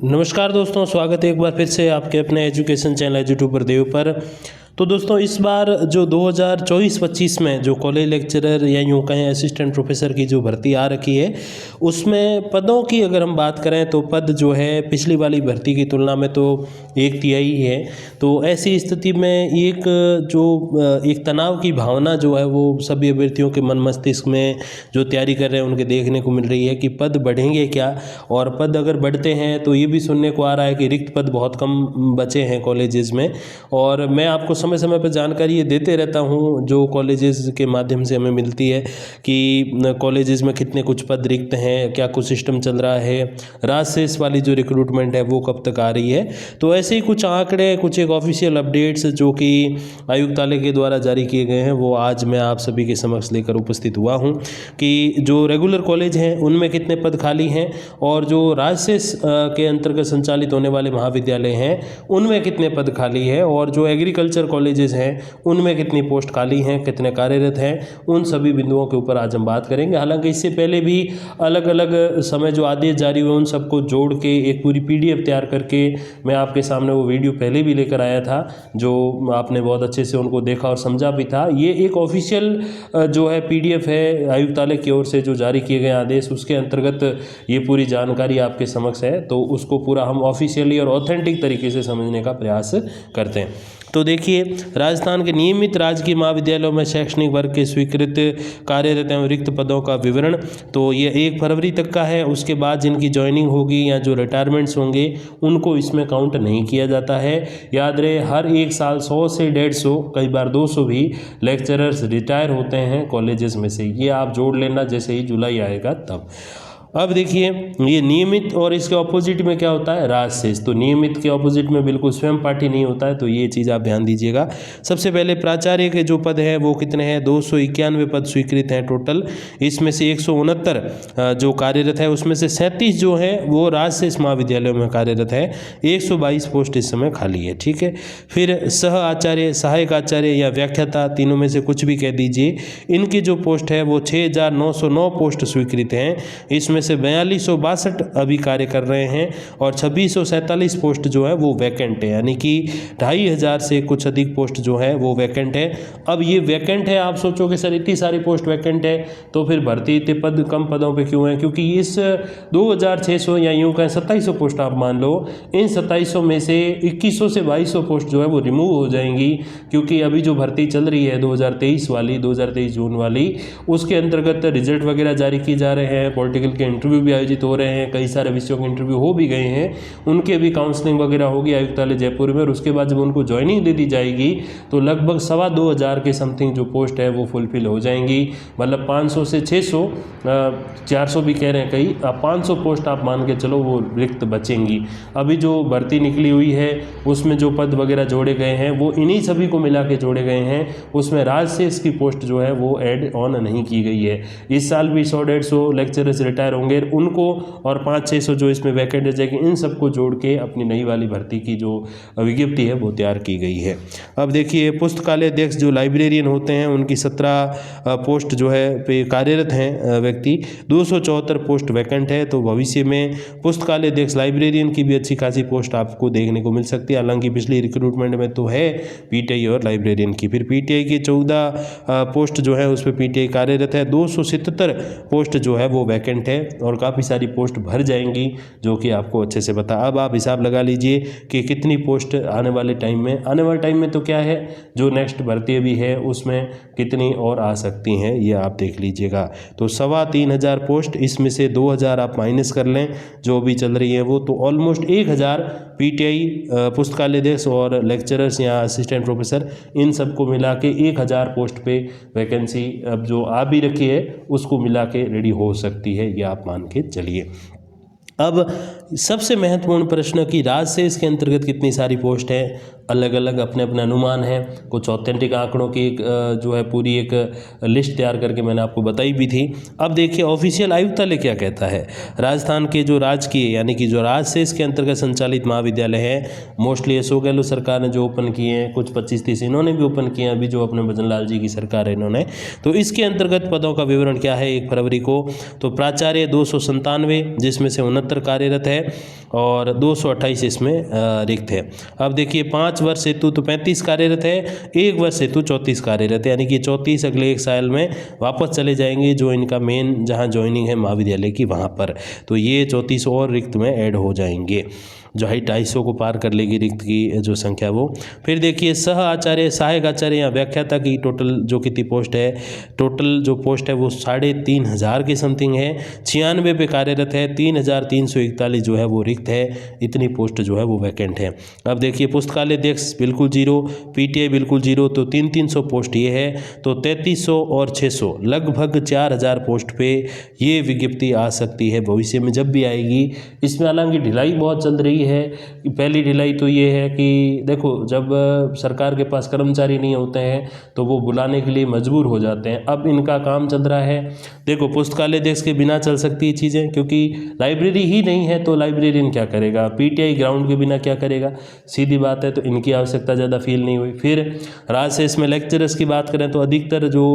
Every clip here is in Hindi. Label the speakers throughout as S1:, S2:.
S1: नमस्कार दोस्तों, स्वागत है एक बार फिर से आपके अपने एजुकेशन चैनल एजुट्यूबर देव पर। तो दोस्तों, इस बार जो 2024-25 में जो कॉलेज लेक्चरर या यूँ कहें असिस्टेंट प्रोफेसर की जो भर्ती आ रखी है, उसमें पदों की अगर हम बात करें तो पद जो है पिछली वाली भर्ती की तुलना में तो 1/3 है। तो ऐसी स्थिति में एक तनाव की भावना जो है वो सभी अभ्यर्थियों के मन मस्तिष्क में जो तैयारी कर रहे हैं उनके देखने को मिल रही है कि पद बढ़ेंगे क्या, और पद अगर बढ़ते हैं तो ये भी सुनने को आ रहा है कि रिक्त पद बहुत कम बचे हैं कॉलेजेस में। और मैं आपको समय समय पर जानकारी ये देते रहता हूँ जो कॉलेजेस के माध्यम से हमें मिलती है कि कॉलेजेस में कितने कुछ पद रिक्त हैं, क्या कुछ सिस्टम चल रहा है, राजशेष वाली जो रिक्रूटमेंट है वो कब तक आ रही है। तो ऐसे ही कुछ आंकड़े, कुछ एक ऑफिशियल अपडेट्स जो कि आयुक्तालय के द्वारा जारी किए गए हैं वो आज मैं आप सभी के समक्ष लेकर उपस्थित हुआ हूँ कि जो रेगुलर कॉलेज हैं उनमें कितने पद खाली हैं और जो राजशेष के अंतर्गत संचालित होने वाले महाविद्यालय हैं उनमें कितने पद खाली है, और जो एग्रीकल्चर कॉलेजेस हैं उनमें कितनी पोस्ट खाली हैं, कितने कार्यरत हैं, उन सभी बिंदुओं के ऊपर आज हम बात करेंगे। हालांकि इससे पहले भी अलग अलग समय जो आदेश जारी हुए उन सबको जोड़ के एक पूरी PDF तैयार करके मैं आपके सामने वो वीडियो पहले भी लेकर आया था, जो आपने बहुत अच्छे से उनको देखा और समझा भी था। ये एक ऑफिशियल जो है PDF है आयुक्तालय की ओर से जो जारी किए गए आदेश, उसके अंतर्गत ये पूरी जानकारी आपके समक्ष है। तो उसको पूरा हम ऑफिशियली और ऑथेंटिक तरीके से समझने का प्रयास करते हैं। तो देखिए, राजस्थान के नियमित राजकीय महाविद्यालयों में शैक्षणिक वर्ग के स्वीकृत कार्यरत एवं रिक्त पदों का विवरण तो ये 1 फरवरी तक का है। उसके बाद जिनकी ज्वाइनिंग होगी या जो रिटायरमेंट्स होंगे उनको इसमें काउंट नहीं किया जाता है। याद रहे, हर एक साल 100 से 150, कई बार 200 भी लेक्चरर्स रिटायर होते हैं कॉलेजेस में से। ये आप जोड़ लेना जैसे ही जुलाई आएगा तब। अब देखिए, ये नियमित और इसके ऑपोजिट में क्या होता है, राजशेष। तो नियमित के ऑपोजिट में बिल्कुल स्वयं पाठी नहीं होता है, तो ये चीज़ आप ध्यान दीजिएगा। सबसे पहले प्राचार्य के जो पद है वो कितने हैं, 291 पद स्वीकृत हैं टोटल। इसमें से 169 जो कार्यरत है, उसमें से 37 जो है वो राजशेष महाविद्यालयों में कार्यरत है। 122 पोस्ट इस समय खाली है, ठीक है। फिर सह आचार्य, सहायक आचार्य या व्याख्याता, तीनों में से कुछ भी कह दीजिए, इनकी जो पोस्ट है वो 6909 पोस्ट स्वीकृत हैं। इसमें से 4262 अभी कार्य कर रहे हैं और 2647 पोस्ट जो है वो वैकेंट है, यानी कि 2500 से कुछ अधिक पोस्ट जो है वो वैकेंट है। अब ये वैकेंट है, आप सोचोगे सर इतनी सारी पोस्ट वैकेंट है तो फिर भर्ती इतने पद कम पदों पे क्यों है, क्योंकि इस 2600 या यूँ कहें 2700 पोस्ट आप मान लो, इन 2700 में से 2100 से 2200 पोस्ट जो है वो रिमूव हो जाएंगी, क्योंकि अभी जो भर्ती चल रही है 2023 वाली, 2023 जून वाली, उसके अंतर्गत रिजल्ट वगैरह जारी किए जा रहे हैं, पॉलिटिकल के इंटरव्यू भी आयोजित हो रहे हैं, कई सारे विषयों के इंटरव्यू हो भी गए हैं, उनके भी काउंसलिंग वगैरह होगी आयुक्तालय जयपुर में। और उसके बाद जब उनको ज्वाइनिंग दे दी जाएगी तो लगभग 2500 के समथिंग जो पोस्ट है वो फुलफिल हो जाएंगी। मतलब 500 से 600, 400 भी कह रहे हैं कई, 500 पोस्ट आप मान के चलो वो रिक्त बचेंगी। अभी जो भर्ती निकली हुई है उसमें जो पद वगैरह जोड़े गए हैं वो इन्हीं सभी को मिला के जोड़े गए हैं, उसमें राजशेष की पोस्ट जो है वो ऐड ऑन नहीं की गई है। इस साल भी 100-150 लेक्चरर्स रिटायर होंगे उनको, और 500-600 जो इसमें वैकेंट रह जाएगी, इन सबको जोड़ के अपनी नई वाली भर्ती की जो विज्ञप्ति है वो तैयार की गई है। अब देखिए, पुस्तकालय अध्यक्ष जो लाइब्रेरियन होते हैं उनकी 17 पोस्ट जो है पे कार्यरत हैं व्यक्ति, 274 पोस्ट वैकेंट है। तो भविष्य में पुस्तकालय अध्यक्ष लाइब्रेरियन की भी अच्छी खासी पोस्ट आपको देखने को मिल सकती है। हालांकि पिछली रिक्रूटमेंट में तो है PTI और लाइब्रेरियन की। फिर PTI की 14 पोस्ट जो है उस पर PTI कार्यरत है, 277 पोस्ट जो है वो वैकेंट है और काफ़ी सारी पोस्ट भर जाएंगी, जो कि आपको अच्छे से पता। अब आप हिसाब लगा लीजिए कि कितनी पोस्ट आने वाले टाइम में तो क्या है, जो नेक्स्ट भर्ती भी है उसमें कितनी और आ सकती हैं, ये आप देख लीजिएगा। तो 3500 पोस्ट, इसमें से 2000 आप माइनस कर लें जो भी चल रही है वो, तो ऑलमोस्ट 1000 PTI पुस्तकालय अध्यक्ष और लेक्चरर्स या असिस्टेंट प्रोफेसर, इन सबको मिला के 1000 पोस्ट पे वैकेंसी अब जो आ भी रखी है उसको मिला के रेडी हो सकती है, ये आप मान के चलिए। अब सबसे महत्वपूर्ण प्रश्न कि राजशेष के अंतर्गत कितनी सारी पोस्ट है, अलग अलग अपने अपने अनुमान है। कुछ ऑथेंटिक आंकड़ों की जो है पूरी एक लिस्ट तैयार करके मैंने आपको बताई भी थी। अब देखिए ऑफिशियल आयुक्तालय क्या कहता है। राजस्थान के जो राजकीय यानी कि जो राजशेष के अंतर्गत संचालित महाविद्यालय हैं, मोस्टली अशोक गहलोत सरकार ने जो ओपन किए हैं, कुछ 25-30 इन्होंने भी ओपन किए हैं, अभी जो अपने भजन लाल जी की सरकार है इन्होंने। तो इसके अंतर्गत पदों का विवरण क्या है 1 फरवरी को। तो प्राचार्य 297, जिसमें से मात्र कार्यरत है और 228 इसमें रिक्त है। अब देखिए 5 वर्ष हेतु तो 35 कार्यरत है, 1 वर्ष हेतु 34 कार्यरत है, यानी कि 34 अगले 1 साल में वापस चले जाएंगे जो इनका मेन जहाँ ज्वाइनिंग है महाविद्यालय की वहाँ पर, तो ये 34 और रिक्त में ऐड हो जाएंगे, जो हाई 250 को पार कर लेगी रिक्त की जो संख्या वो। फिर देखिए सह आचार्य, सहायक आचार्य या व्याख्याता की टोटल जो कितनी पोस्ट है, टोटल जो पोस्ट है वो 3500 के समथिंग है, 96 पे कार्यरत है, 3341 जो है वो रिक्त है, इतनी पोस्ट जो है वो वैकेंट है। अब देखिए पुस्तकालय अध्यक्ष बिल्कुल जीरो, पीटीआई बिल्कुल जीरो, तो 300 पोस्ट ये है, तो 3300 और 600 लगभग 4000 पोस्ट पे ये विज्ञप्ति आ सकती है भविष्य में जब भी आएगी। इसमें हालांकि ढिलाई बहुत चल रही है। पहली ढिलाई तो ये है कि देखो जब सरकार के पास कर्मचारी नहीं होते हैं तो वो बुलाने के लिए मजबूर हो जाते हैं। अब इनका काम चल रहा है, देखो पुस्तकालय अध्यक्ष के बिना चल सकती है चीज़ें, क्योंकि लाइब्रेरी ही नहीं है तो लाइब्रेरियन क्या करेगा, पीटीआई ग्राउंड के बिना क्या करेगा, सीधी बात है। तो इनकी आवश्यकता ज़्यादा फील नहीं हुई। फिर राजशेष में लेक्चरर्स की बात करें तो अधिकतर जो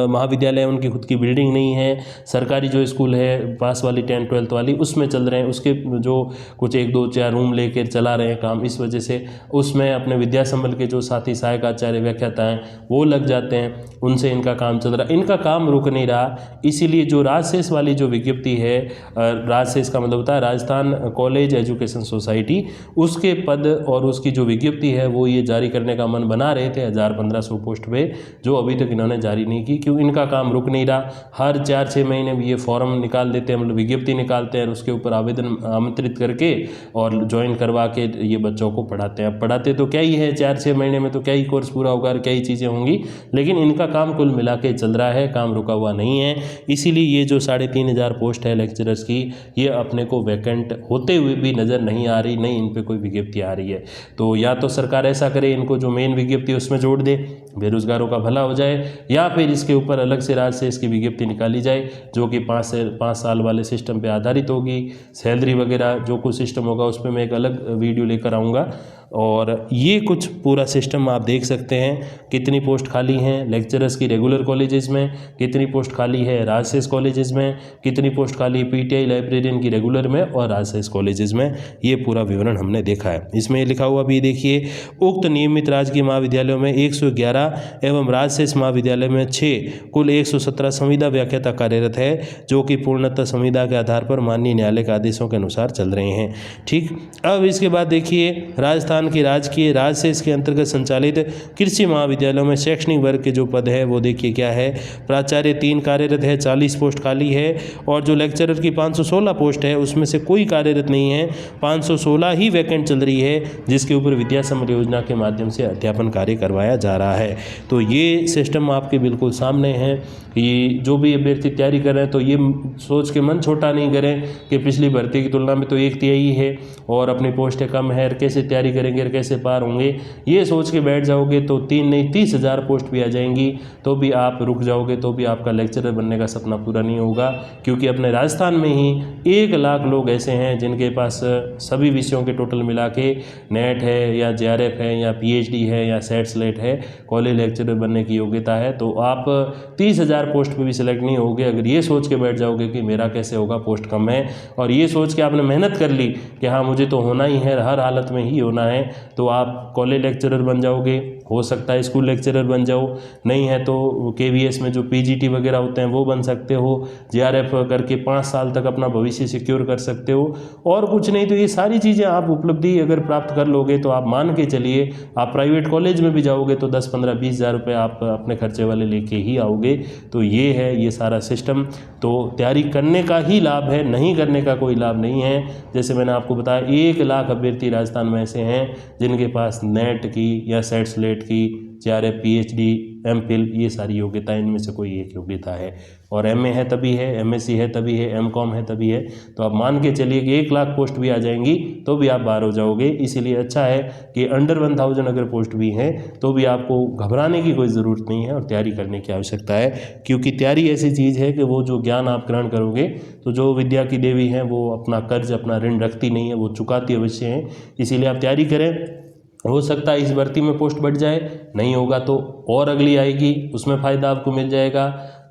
S1: महाविद्यालय हैं उनकी खुद की बिल्डिंग नहीं है, सरकारी जो स्कूल है पास वाली 10th 12th वाली उसमें चल रहे हैं, उसके जो कुछ 1 2 4 रूम लेकर चला रहे हैं काम, इस वजह से उसमें अपने विद्या संबल के जो साथी सहायक आचार्य व्याख्याता हैं वो लग जाते हैं, उनसे इनका काम चल रहा है, इनका काम रुक नहीं रहा। इसीलिए जो राजशेष वाली जो विज्ञप्ति है, राजशेष का मतलब होता है राजस्थान कॉलेज एजुकेशन सोसाइटी, उसके पद और उसकी जो विज्ञप्ति है वो ये जारी करने का मन बना रहे थे 1000-1500 पोस्ट पे, जो अभी तक इन्होंने जारी नहीं की, क्यों इनका काम रुक नहीं रहा। हर 4-6 महीने में ये फॉर्म निकाल देते हैं, मतलब विज्ञप्ति निकालते हैं और उसके ऊपर आवेदन आमंत्रित करके और ज्वाइन करवा के ये बच्चों को पढ़ाते हैं। अब पढ़ाते तो क्या ही है, 4-6 महीने में तो क्या ही कोर्स पूरा होगा, क्या ही चीज़ें होंगी, लेकिन इनका काम कुल मिला के चल रहा है, काम रुका हुआ नहीं है। इसीलिए ये जो 3500 पोस्ट है लेक्चरर्स की, ये अपने को वैकेंट होते हुए भी नज़र नहीं आ रही, नहीं इन पर कोई विज्ञप्ति आ रही है। तो या तो सरकार ऐसा करे, इनको जो मेन विज्ञप्ति है उसमें जोड़ दे, बेरोजगारों का भला हो जाए, या फिर इसके ऊपर अलग से राज्य से इसकी विज्ञप्ति निकाली जाए जो कि 5 साल वाले सिस्टम पे आधारित होगी। सैलरी वगैरह जो कुछ सिस्टम होगा उस पर मैं एक अलग वीडियो लेकर आऊँगा। और ये कुछ पूरा सिस्टम आप देख सकते हैं, कितनी पोस्ट खाली हैं लेक्चरर्स की रेगुलर कॉलेजेस में, कितनी पोस्ट खाली है राजशेष कॉलेजेस में, कितनी पोस्ट खाली है पीटीआई लाइब्रेरियन की रेगुलर में और राजशेष कॉलेजेस में, ये पूरा विवरण हमने देखा है। इसमें लिखा हुआ भी देखिए, उक्त नियमित राजकीय महाविद्यालयों में 111 एवं राजशेष महाविद्यालय में 6 कुल 117 संविदा व्याख्याता कार्यरत है, जो कि पूर्णतः संविदा के आधार पर माननीय न्यायालय के आदेशों के अनुसार चल रहे हैं। ठीक, अब इसके बाद देखिए राजस्थान की राजकीय राजशेष के अंतर्गत संचालित कृषि महाविद्यालयों में शैक्षणिक वर्ग के जो पद है वो देखिए क्या है, प्राचार्य 3 कार्यरत है, 40 पोस्ट खाली है, और जो लेक्चरर की 516 पोस्ट है उसमें से कोई कार्यरत नहीं है, 516 ही वैकेंट चल रही है, जिसके ऊपर विद्या संबल योजना के माध्यम से अध्यापन कार्य करवाया जा रहा है। तो ये सिस्टम आपके बिल्कुल सामने है कि जो भी अभ्यर्थी तैयारी कर रहे हैं तो ये सोच के मन छोटा नहीं करें कि पिछली भर्ती की तुलना में तो 1/3 है और अपनी पोस्टें कम है, कैसे तैयारी करेंगे और कैसे पार होंगे, ये सोच के बैठ जाओगे तो 3 नहीं 30,000 पोस्ट भी आ जाएंगी तो भी आप रुक जाओगे, तो भी आपका लेक्चरर बनने का सपना पूरा नहीं होगा। क्योंकि अपने राजस्थान में ही 1 लाख लोग ऐसे हैं जिनके पास सभी विषयों के टोटल मिला के नेट है या जेआरएफ है या पीएचडी है या सेट स्लेट है, कॉलेज लेक्चरर बनने की योग्यता है, तो आप 30,000 पोस्ट पे भी सिलेक्ट नहीं होगे अगर ये सोच के बैठ जाओगे कि मेरा कैसे होगा, पोस्ट कम है, और ये सोच के आपने मेहनत कर ली कि हाँ मुझे तो होना ही है, हर हालत में ही होना है, तो आप कॉलेज लेक्चरर बन जाओगे, हो सकता है स्कूल लेक्चरर बन जाओ, नहीं है तो केवीएस में जो पीजीटी वगैरह होते हैं वो बन सकते हो, जेआरएफ करके 5 साल तक अपना भविष्य सिक्योर कर सकते हो, और कुछ नहीं तो ये सारी चीज़ें आप उपलब्धि अगर प्राप्त कर लोगे तो आप मान के चलिए आप प्राइवेट कॉलेज में भी जाओगे तो 10 15 20 हज़ार रुपये आप अपने खर्चे वाले लेके ही आओगे। तो ये है ये सारा सिस्टम, तो तैयारी करने का ही लाभ है, नहीं करने का कोई लाभ नहीं है। जैसे मैंने आपको बताया 1 लाख अभ्यर्थी राजस्थान में ऐसे हैं जिनके पास नेट की या सेट स्लेट की, जेआरएफ, पीएचडी, एमफिल, ये सारी योग्यता इनमें से कोई एक योग्यता है, और एमए है तभी है, एमएससी है तभी है, एमकॉम है तभी है, तो आप मान के चलिए कि 1 लाख पोस्ट भी आ जाएंगी तो भी आप बाहर हो जाओगे। इसीलिए अच्छा है कि अंडर 1000 अगर पोस्ट भी हैं तो भी आपको घबराने की कोई ज़रूरत नहीं है और तैयारी करने की आवश्यकता है, क्योंकि तैयारी ऐसी चीज़ है कि वो जो ज्ञान आप ग्रहण करोगे तो जो विद्या की देवी हैं वो अपना कर्ज, अपना ऋण रखती नहीं है, वो चुकाती अवश्य हैं। इसीलिए आप तैयारी करें, हो सकता है इस भर्ती में पोस्ट बढ़ जाए, नहीं होगा तो और अगली आएगी, उसमें फ़ायदा आपको मिल जाएगा।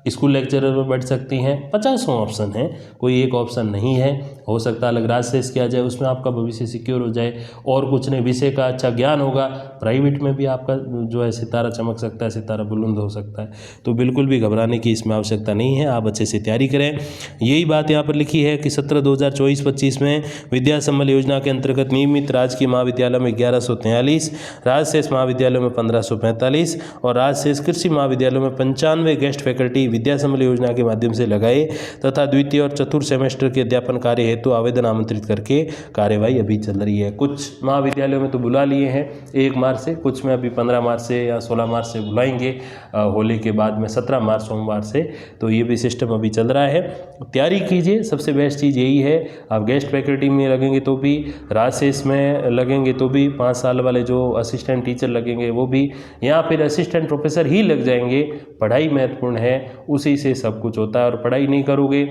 S1: स्कूल लेक्चरर में बैठ सकती हैं। 50 ऑप्शन है, कोई एक ऑप्शन नहीं है। हो सकता है अलग राज्य से किया जाए, उसमें आपका भविष्य सिक्योर हो जाए और कुछ नहीं, विषय का अच्छा ज्ञान होगा, प्राइवेट में भी आपका जो है सितारा चमक सकता है, सितारा बुलंद हो सकता है। तो बिल्कुल भी घबराने की इसमें आवश्यकता नहीं है, आप अच्छे से तैयारी करें। यही बात यहाँ पर लिखी है कि सत्र 2024-25 में विद्या संबल योजना के अंतर्गत नियमित राजकीय महाविद्यालय में 1143, राजशेष महाविद्यालयों में 1545 और राजशेष कृषि महाविद्यालयों में 95 गेस्ट फैकल्टी विद्या संबल योजना के माध्यम से लगाए तथा द्वितीय और चतुर्थ सेमेस्टर के अध्यापन कार्य हेतु आवेदन आमंत्रित करके कार्यवाही अभी चल रही है। कुछ महाविद्यालयों में तो बुला लिए हैं 1 मार्च से, कुछ में अभी 15 मार्च से या 16 मार्च से बुलाएंगे, होली के बाद में 17 मार्च सोमवार से। तो ये भी सिस्टम अभी चल रहा है, तैयारी कीजिए। सबसे बेस्ट चीज़ यही है, आप गेस्ट फैकल्टी में लगेंगे तो भी, राजशेष में लगेंगे तो भी, 5 साल वाले जो असिस्टेंट टीचर लगेंगे वो भी, या फिर असिस्टेंट प्रोफेसर ही लग जाएंगे। पढ़ाई महत्वपूर्ण है, उसी से सब कुछ होता है। और पढ़ाई नहीं करोगे,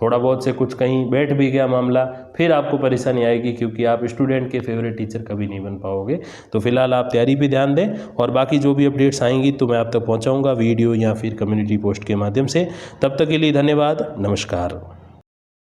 S1: थोड़ा बहुत से कुछ कहीं बैठ भी गया मामला, फिर आपको परेशानी आएगी, क्योंकि आप स्टूडेंट के फेवरेट टीचर कभी नहीं बन पाओगे। तो फिलहाल आप तैयारी पे ध्यान दें और बाकी जो भी अपडेट्स आएंगी तो मैं आप तक पहुंचाऊंगा वीडियो या फिर कम्युनिटी पोस्ट के माध्यम से। तब तक के लिए धन्यवाद, नमस्कार।